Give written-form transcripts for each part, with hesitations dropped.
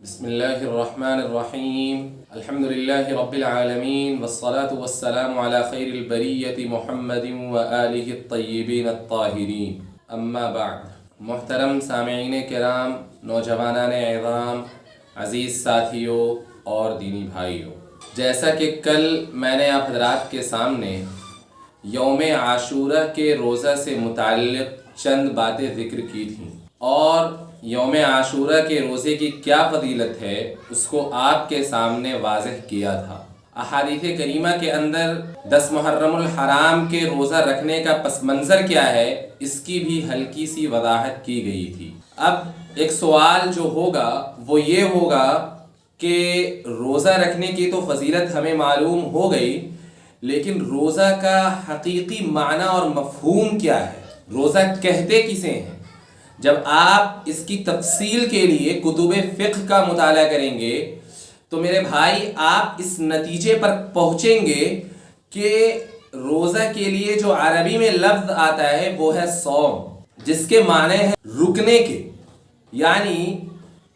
بسم الله الرحمن الرحيم الحمد لله رب العالمين والصلاة والسلام على خير البرية محمد وآله الطيبين الطاهرين اما بعد محترم سامعین کرام، نوجوانان اعظام، عزیز ساتھیوں اور دینی بھائیوں، جیسا کہ کل میں نے آپ حضرات کے سامنے یوم عاشورہ کے روزہ سے متعلق چند باتیں ذکر کی تھیں اور یوم عاشورہ کے روزے کی کیا فضیلت ہے اس کو آپ کے سامنے واضح کیا تھا۔ احادیث کریمہ کے اندر 10 محرم الحرام کے روزہ رکھنے کا پس منظر کیا ہے اس کی بھی ہلکی سی وضاحت کی گئی تھی۔ اب ایک سوال جو ہوگا وہ یہ ہوگا کہ روزہ رکھنے کی تو فضیلت ہمیں معلوم ہو گئی، لیکن روزہ کا حقیقی معنی اور مفہوم کیا ہے؟ روزہ کہتے کسے ہیں؟ جب آپ اس کی تفصیل کے لیے کتب فقہ کا مطالعہ کریں گے تو میرے بھائی آپ اس نتیجے پر پہنچیں گے کہ روزہ کے لیے جو عربی میں لفظ آتا ہے وہ ہے صوم، جس کے معنی ہے رکنے کے، یعنی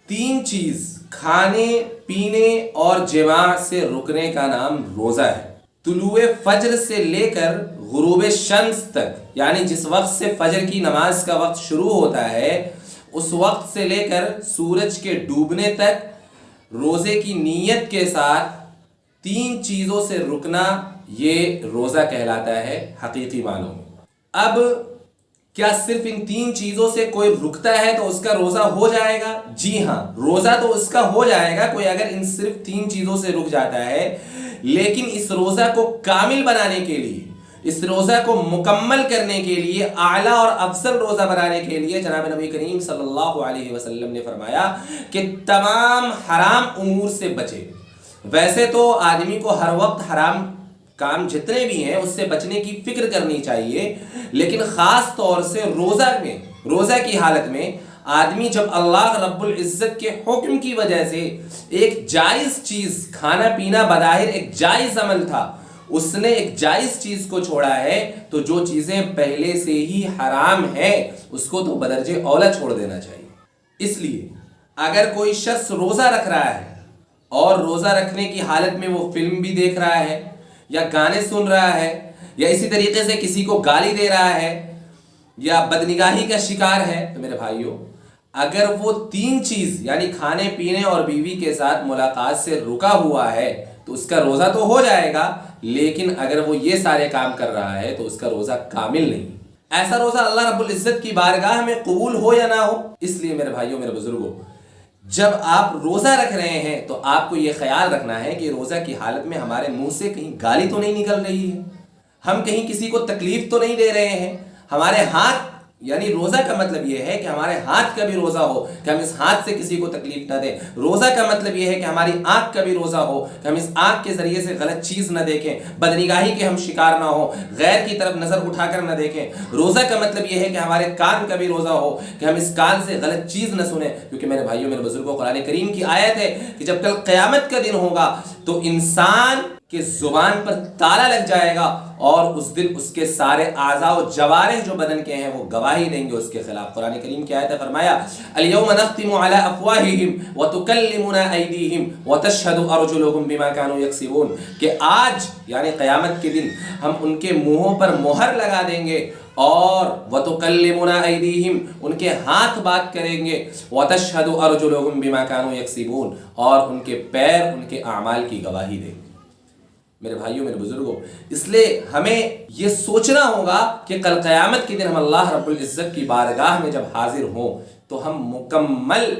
3 چیز کھانے پینے اور جماع سے رکنے کا نام روزہ ہے۔ طلوع فجر سے لے کر غروب شمس تک، یعنی جس وقت سے فجر کی نماز کا وقت شروع ہوتا ہے اس وقت سے لے کر سورج کے ڈوبنے تک روزے کی نیت کے ساتھ 3 چیزوں سے رکنا یہ روزہ کہلاتا ہے حقیقی معنوں میں۔ اب کیا صرف ان 3 چیزوں سے کوئی رکتا ہے تو اس کا روزہ ہو جائے گا؟ جی ہاں، روزہ تو اس کا ہو جائے گا کوئی اگر ان صرف 3 چیزوں سے رک جاتا ہے، لیکن اس روزہ کو کامل بنانے کے لیے، اس روزہ کو مکمل کرنے کے لیے، اعلیٰ اور افضل روزہ بنانے کے لیے جناب نبی کریم صلی اللہ علیہ وسلم نے فرمایا کہ تمام حرام امور سے بچے۔ ویسے تو آدمی کو ہر وقت حرام کام جتنے بھی ہیں اس سے بچنے کی فکر کرنی چاہیے، لیکن خاص طور سے روزہ کی حالت میں آدمی جب اللہ رب العزت کے حکم کی وجہ سے ایک جائز چیز، کھانا پینا بظاہر ایک جائز عمل تھا، اس نے ایک جائز چیز کو چھوڑا ہے تو جو چیزیں پہلے سے ہی حرام ہیں اس کو تو بدرجہ اولا چھوڑ دینا چاہیے۔ اس لیے اگر کوئی شخص روزہ رکھ رہا ہے اور روزہ رکھنے کی حالت میں وہ فلم بھی دیکھ رہا ہے یا گانے سن رہا ہے یا اسی طریقے سے کسی کو گالی دے رہا ہے یا بدنگاہی کا شکار ہے، تو میرے بھائیوں اگر وہ 3 چیز یعنی کھانے پینے اور بیوی کے ساتھ ملاقات سے رکا ہوا ہے تو اس کا روزہ تو ہو جائے گا، لیکن اگر وہ یہ سارے کام کر رہا ہے تو اس کا روزہ کامل نہیں۔ ایسا روزہ اللہ رب العزت کی بارگاہ میں قبول ہو یا نہ ہو، اس لیے میرے بھائیوں میرے بزرگوں جب آپ روزہ رکھ رہے ہیں تو آپ کو یہ خیال رکھنا ہے کہ روزہ کی حالت میں ہمارے منہ سے کہیں گالی تو نہیں نکل رہی ہے، ہم کہیں کسی کو تکلیف تو نہیں دے رہے ہیں، ہمارے ہاتھ، یعنی روزہ کا مطلب یہ ہے کہ ہمارے ہاتھ کا بھی روزہ ہو کہ ہم اس ہاتھ سے کسی کو تکلیف نہ دیں۔ روزہ کا مطلب یہ ہے کہ ہماری آنکھ کا بھی روزہ ہو کہ ہم اس آنکھ کے ذریعے سے غلط چیز نہ دیکھیں، بدنگاہی کے ہم شکار نہ ہو، غیر کی طرف نظر اٹھا کر نہ دیکھیں۔ روزہ کا مطلب یہ ہے کہ ہمارے کان کا بھی روزہ ہو کہ ہم اس کان سے غلط چیز نہ سنیں، کیونکہ میرے بھائیوں میرے بزرگوں قرآن کریم کی آیت ہے کہ جب کل قیامت کا دن ہوگا تو انسان کہ زبان پر تالا لگ جائے گا اور اس دن اس کے سارے اعضاء و جوارح جو بدن کے ہیں وہ گواہی دیں گے اس کے خلاف۔ قرآن کریم کی آیت ہے، فرمایا الیوم نختم علی افواہہم وتکلمنا ایدیہم وتشہد ارجلہم بما کانوا یکسبون، کہ آج یعنی قیامت کے دن ہم ان کے منہوں پر مہر لگا دیں گے اور وتکلمنا ایدیہم ان کے ہاتھ بات کریں گے، وتشہد ارجلہم بما کانوا یکسبون اور ان کے پیر ان کے اعمال کی گواہی دیں گے۔ میرے بھائیوں میرے بزرگوں اس لیے ہمیں یہ سوچنا ہوگا کہ کل قیامت کے دن ہم اللہ رب العزت کی بارگاہ میں جب حاضر ہوں تو ہم مکمل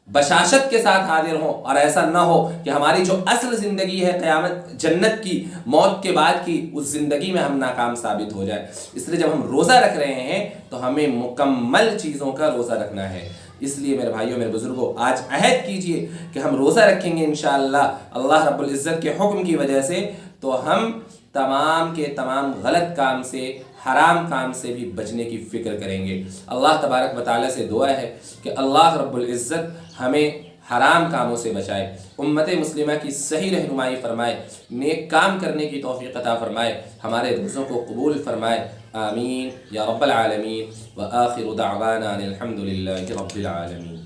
بشاشت کے ساتھ حاضر ہوں، اور ایسا نہ ہو کہ ہماری جو اصل زندگی ہے قیامت جنت کی، موت کے بعد کی، اس زندگی میں ہم ناکام ثابت ہو جائے۔ اس لیے جب ہم روزہ رکھ رہے ہیں تو ہمیں مکمل چیزوں کا روزہ رکھنا ہے۔ اس لیے میرے بھائیوں میرے بزرگوں آج عہد کیجئے کہ ہم روزہ رکھیں گے انشاءاللہ اللہ رب العزت کے حکم کی وجہ سے، تو ہم تمام کے تمام غلط کام سے، حرام کام سے بھی بچنے کی فکر کریں گے۔ اللہ تبارک و تعالیٰ سے دعا ہے کہ اللہ رب العزت ہمیں حرام کاموں سے بچائے، امت مسلمہ کی صحیح رہنمائی فرمائے، نیک کام کرنے کی توفیق عطا فرمائے، ہمارے روزوں کو قبول فرمائے، آمین یا رب العالمین۔ وآخر دعوانا الحمد للہ رب العالمین۔